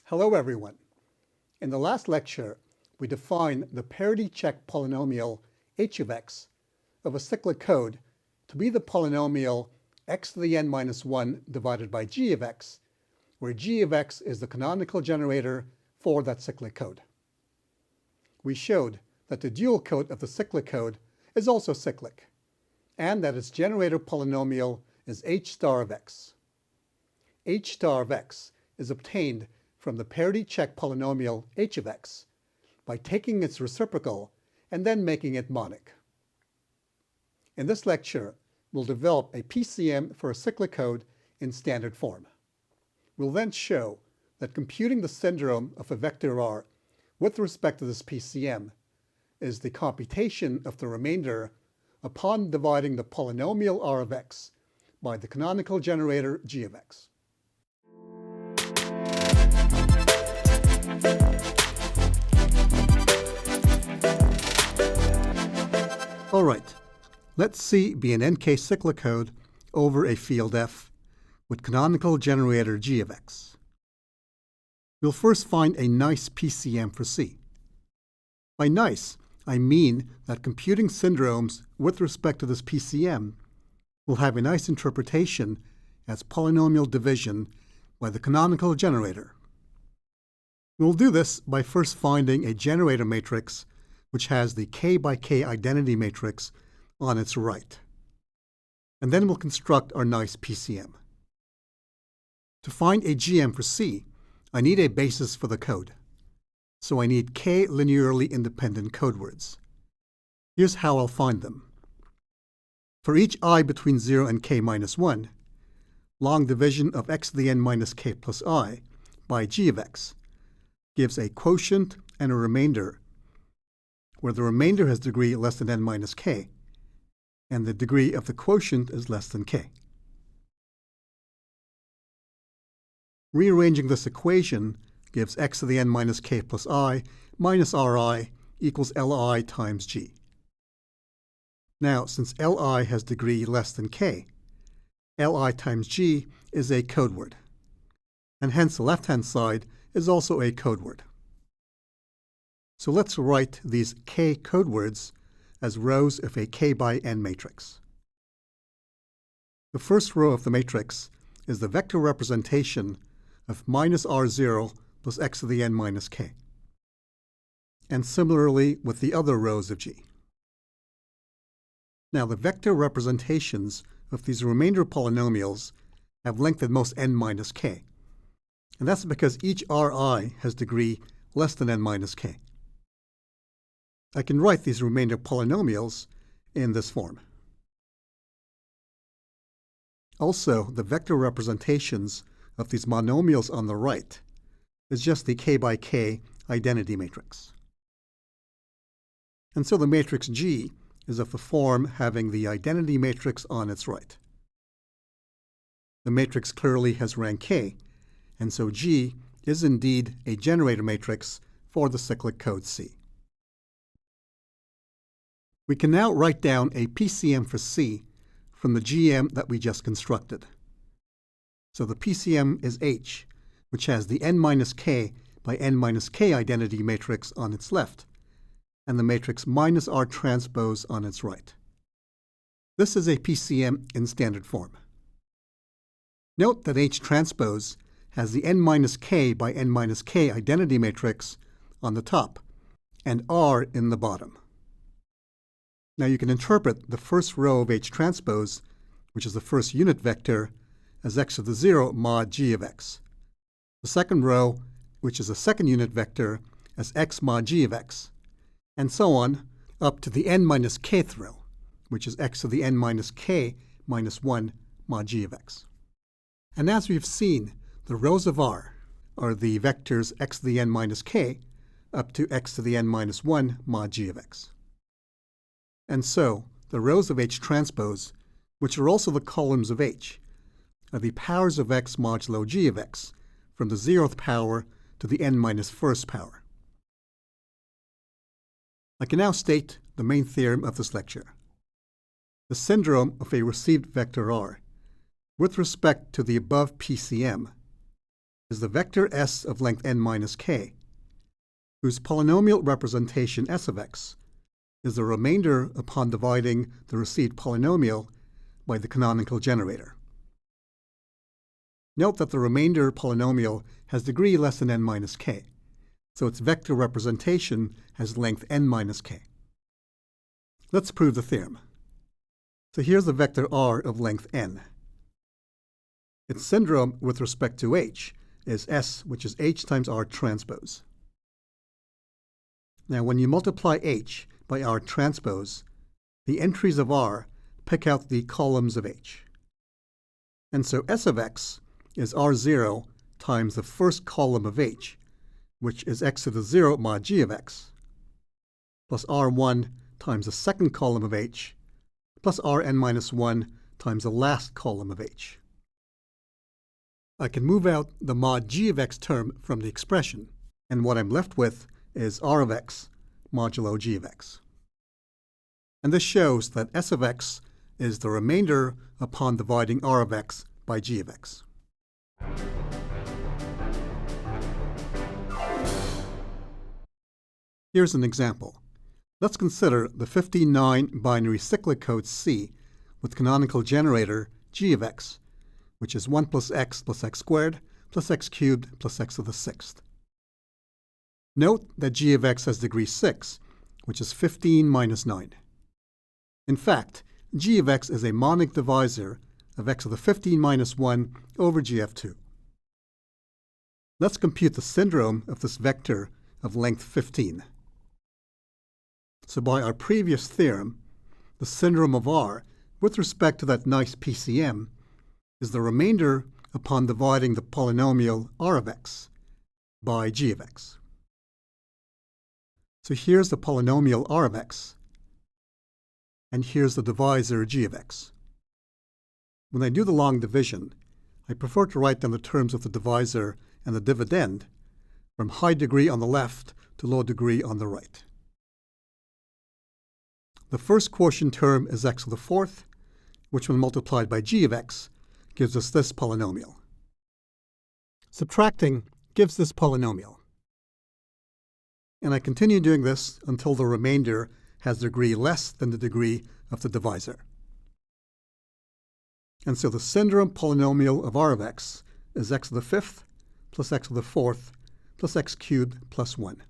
Hello everyone. In the last lecture, we defined the parity-check polynomial h of x of a cyclic code to be the polynomial x to the n minus 1 divided by g of x, where g of x is the canonical generator for that cyclic code. We showed that the dual code of the cyclic code is also cyclic, and that its generator polynomial is h star of x. H star of x is obtained from the parity-check polynomial h of x by taking its reciprocal and then making it monic. In this lecture, we'll develop a PCM for a cyclic code in standard form. We'll then show that computing the syndrome of a vector R with respect to this PCM is the computation of the remainder upon dividing the polynomial R of x by the canonical generator g of x. All right, let C be an NK cyclic code over a field F with canonical generator g of x. We'll first find a nice PCM for C. By nice, I mean that computing syndromes with respect to this PCM will have a nice interpretation as polynomial division by the canonical generator. We'll do this by first finding a generator matrix which has the k by k identity matrix on its right. And then we'll construct our nice PCM. To find a GM for C, I need a basis for the code. So I need k linearly independent codewords. Here's how I'll find them. For each I between 0 and k minus 1, long division of x to the n minus k plus I by g of x gives a quotient and a remainder, where the remainder has degree less than n minus k, and the degree of the quotient is less than k. Rearranging this equation gives x to the n minus k plus I minus ri equals li times g. Now, since li has degree less than k, li times g is a codeword, and hence the left-hand side is also a codeword. So let's write these k codewords as rows of a k by n matrix. The first row of the matrix is the vector representation of minus r0 plus x to the n minus k. And similarly with the other rows of G. Now the vector representations of these remainder polynomials have length at most n minus k. And that's because each ri has degree less than n minus k. I can write these remainder polynomials in this form. Also, the vector representations of these monomials on the right is just the k by k identity matrix. And so the matrix G is of the form having the identity matrix on its right. The matrix clearly has rank k, and so G is indeed a generator matrix for the cyclic code C. We can now write down a PCM for C from the GM that we just constructed. So the PCM is H, which has the n minus k by n minus k identity matrix on its left, and the matrix minus R transpose on its right. This is a PCM in standard form. Note that H transpose has the n minus k by n minus k identity matrix on the top, and R in the bottom. Now you can interpret the first row of H transpose, which is the first unit vector, as x to the 0 mod g of x. The second row, which is the second unit vector, as x mod g of x, and so on up to the n minus kth row, which is x to the n minus k minus 1 mod g of x. And as we've seen, the rows of R are the vectors x to the n minus k up to x to the n minus 1 mod g of x. And so, the rows of H transpose, which are also the columns of H, are the powers of x modulo g of x, from the 0th power to the n minus 1st power. I can now state the main theorem of this lecture. The syndrome of a received vector R, with respect to the above PCM, is the vector s of length n minus k, whose polynomial representation s of x is the remainder upon dividing the received polynomial by the canonical generator. Note that the remainder polynomial has degree less than n minus k, so its vector representation has length n minus k. Let's prove the theorem. So here's the vector r of length n. Its syndrome with respect to h is s, which is h times r transpose. Now when you multiply h by r transpose, the entries of r pick out the columns of h. And so s of x is r0 times the first column of h, which is x to the 0 mod g of x, plus r1 times the second column of h, plus rn minus 1 times the last column of h. I can move out the mod g of x term from the expression, and what I'm left with is r of x modulo g of x. And this shows that s of x is the remainder upon dividing r of x by g of x. Here's an example. Let's consider the 59 binary cyclic code C with canonical generator g of x, which is 1 plus x squared plus x cubed plus x to the 6th. Note that g of x has degree 6, which is 15 minus 9. In fact, g of x is a monic divisor of x to the 15 minus 1 over g of 2. Let's compute the syndrome of this vector of length 15. So by our previous theorem, the syndrome of r with respect to that nice PCM is the remainder upon dividing the polynomial r of x by g of x. So here's the polynomial r of x, and here's the divisor g of x. When I do the long division, I prefer to write down the terms of the divisor and the dividend from high degree on the left to low degree on the right. The first quotient term is x to the 4th, which when multiplied by g of x gives us this polynomial. Subtracting gives this polynomial. And I continue doing this until the remainder has degree less than the degree of the divisor. And so the syndrome polynomial of r of x is x to the 5th plus x to the 4th plus x cubed plus 1.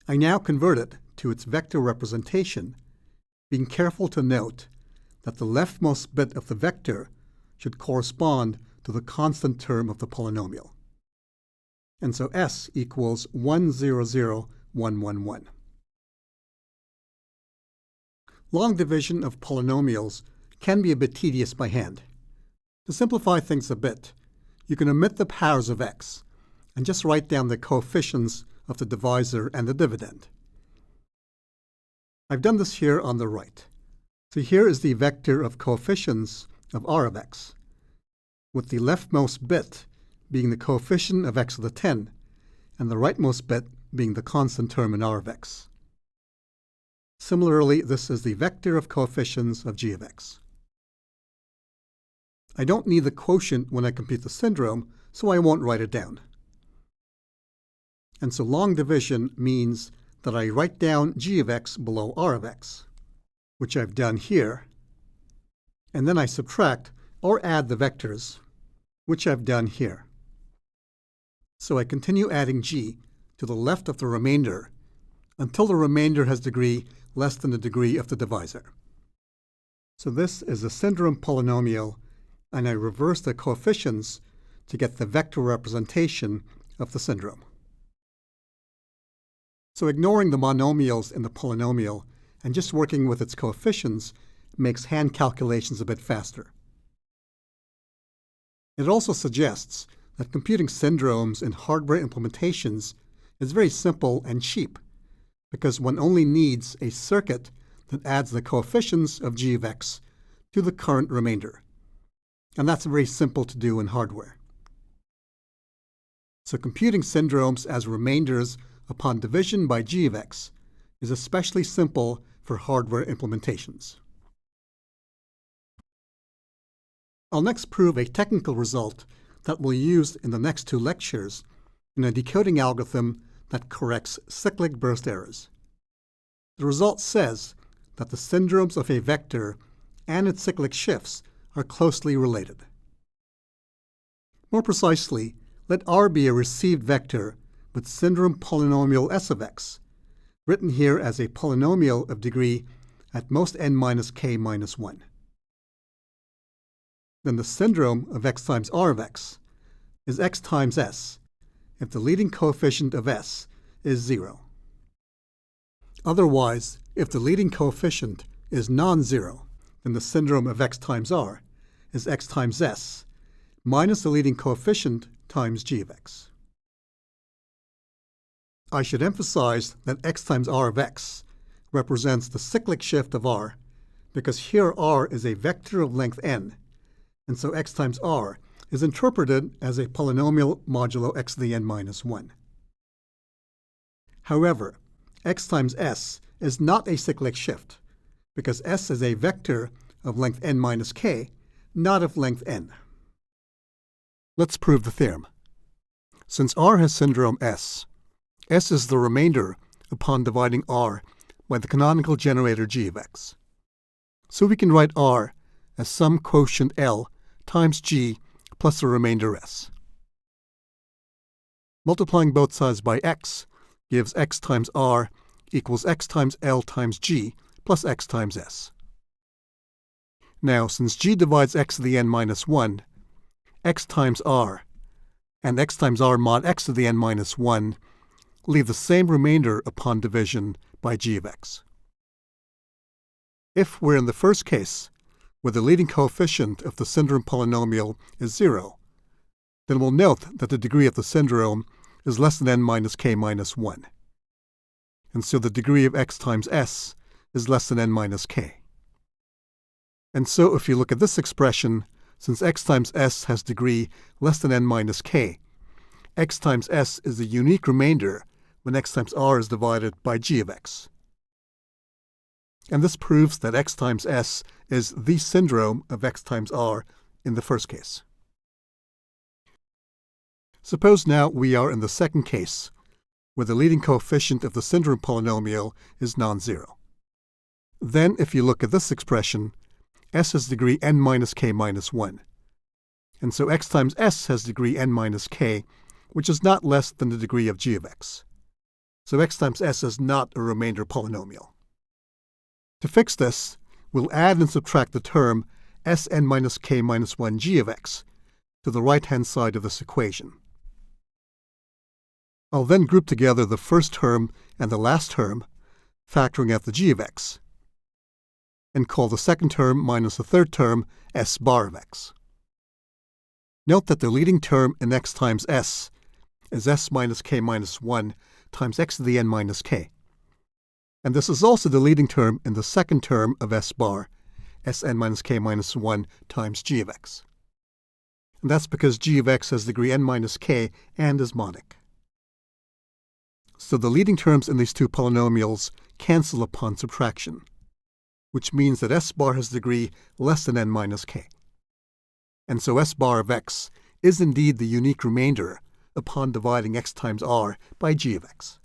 I now convert it to its vector representation, being careful to note that the leftmost bit of the vector should correspond to the constant term of the polynomial. And so s equals 1, 0, 0, 1, 1, 1. Long division of polynomials can be a bit tedious by hand. To simplify things a bit, you can omit the powers of x and just write down the coefficients of the divisor and the dividend. I've done this here on the right. So here is the vector of coefficients of r of x, with the leftmost bit being the coefficient of x to the 10, and the rightmost bit being the constant term in r of x. Similarly, this is the vector of coefficients of g of x. I don't need the quotient when I compute the syndrome, so I won't write it down. And so long division means that I write down g of x below r of x, which I've done here, and then I subtract or add the vectors, which I've done here. So I continue adding g to the left of the remainder until the remainder has degree less than the degree of the divisor. So this is a syndrome polynomial, and I reverse the coefficients to get the vector representation of the syndrome. So ignoring the monomials in the polynomial and just working with its coefficients makes hand calculations a bit faster. It also suggests that computing syndromes in hardware implementations is very simple and cheap, because one only needs a circuit that adds the coefficients of g of x to the current remainder. And that's very simple to do in hardware. So computing syndromes as remainders upon division by g of x is especially simple for hardware implementations. I'll next prove a technical result that we'll use in the next two lectures in a decoding algorithm that corrects cyclic burst errors. The result says that the syndromes of a vector and its cyclic shifts are closely related. More precisely, let R be a received vector with syndrome polynomial S of x, written here as a polynomial of degree at most n minus k minus 1. Then the syndrome of x times R of x is x times s if the leading coefficient of s is 0. Otherwise, if the leading coefficient is non-zero, then the syndrome of x times R is x times s minus the leading coefficient times g of x. I should emphasize that x times R of x represents the cyclic shift of R because here R is a vector of length n, and so x times R is interpreted as a polynomial modulo x to the n minus 1. However, x times s is not a cyclic shift because s is a vector of length n minus k, not of length n. Let's prove the theorem. Since R has syndrome s is the remainder upon dividing R by the canonical generator g of x. So we can write R as some quotient L times g plus the remainder s. Multiplying both sides by x gives x times R equals x times L times g plus x times s. Now, since g divides x to the n minus 1, x times R and x times R mod x to the n minus 1 leave the same remainder upon division by g of x. If we're in the first case, where the leading coefficient of the syndrome polynomial is 0, then we'll note that the degree of the syndrome is less than n minus k minus 1. And so the degree of x times s is less than n minus k. And so if you look at this expression, since x times s has degree less than n minus k, x times s is the unique remainder when x times R is divided by g of x. And this proves that x times s is the syndrome of x times R in the first case. Suppose now we are in the second case, where the leading coefficient of the syndrome polynomial is non-zero. Then, if you look at this expression, s has degree n minus k minus 1. And so x times s has degree n minus k, which is not less than the degree of g of x. So x times s is not a remainder polynomial. To fix this, we'll add and subtract the term Sn minus k minus 1 g of x to the right-hand side of this equation. I'll then group together the first term and the last term, factoring out the g of x, and call the second term minus the third term s bar of x. Note that the leading term in x times s is s minus k minus 1 times x to the n minus k. And this is also the leading term in the second term of s bar, Sn minus k minus 1 times g of x. And that's because g of x has degree n minus k and is monic. So the leading terms in these two polynomials cancel upon subtraction, which means that s bar has degree less than n minus k. And so s bar of x is indeed the unique remainder upon dividing x times R by g of x.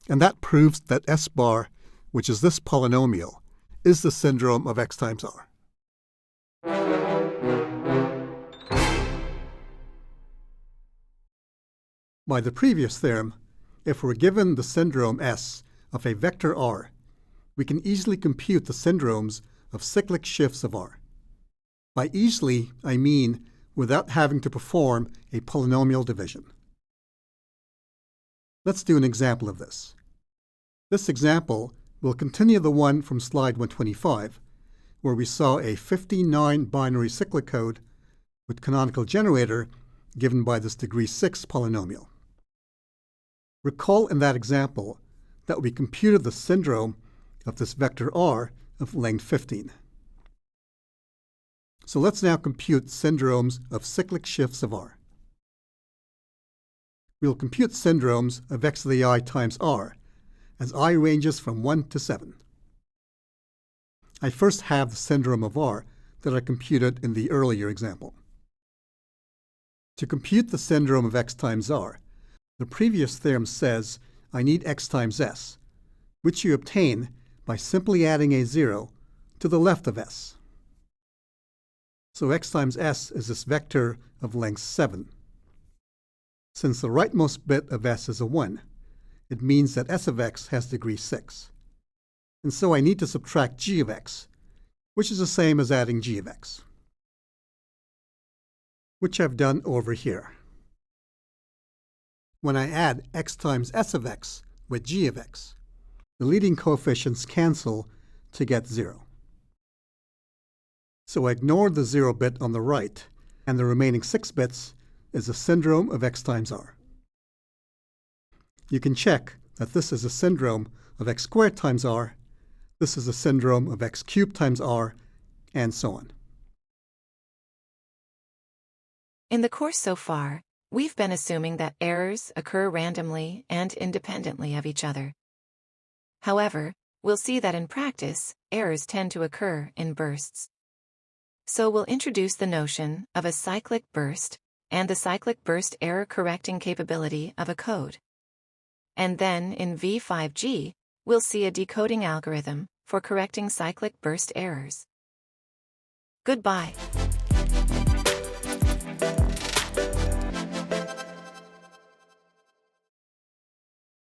And that proves that s bar, which is this polynomial, is the syndrome of x times R. By the previous theorem, if we're given the syndrome S of a vector R, we can easily compute the syndromes of cyclic shifts of R. By easily, I mean without having to perform a polynomial division. Let's do an example of this. This example will continue the one from slide 125, where we saw a 59 binary cyclic code with canonical generator given by this degree 6 polynomial. Recall in that example that we computed the syndrome of this vector R of length 15. So let's now compute syndromes of cyclic shifts of R. We'll compute syndromes of x to the I times R as I ranges from 1 to 7. I first have the syndrome of R that I computed in the earlier example. To compute the syndrome of x times r, the previous theorem says I need x times s, which you obtain by simply adding a 0 to the left of s. So x times s is this vector of length 7. Since the rightmost bit of s is a 1, it means that s of x has degree 6. And so I need to subtract g of x, which is the same as adding g of x, which I've done over here. When I add x times s of x with g of x, the leading coefficients cancel to get 0. So I ignore the 0 bit on the right, and the remaining 6 bits is the syndrome of x times r. You can check that this is a syndrome of x squared times r, this is a syndrome of x cubed times r, and so on. In the course so far, we've been assuming that errors occur randomly and independently of each other. However, we'll see that in practice, errors tend to occur in bursts. So we'll introduce the notion of a cyclic burst and the cyclic burst error correcting capability of a code. And then in V5G, we'll see a decoding algorithm for correcting cyclic burst errors. Goodbye.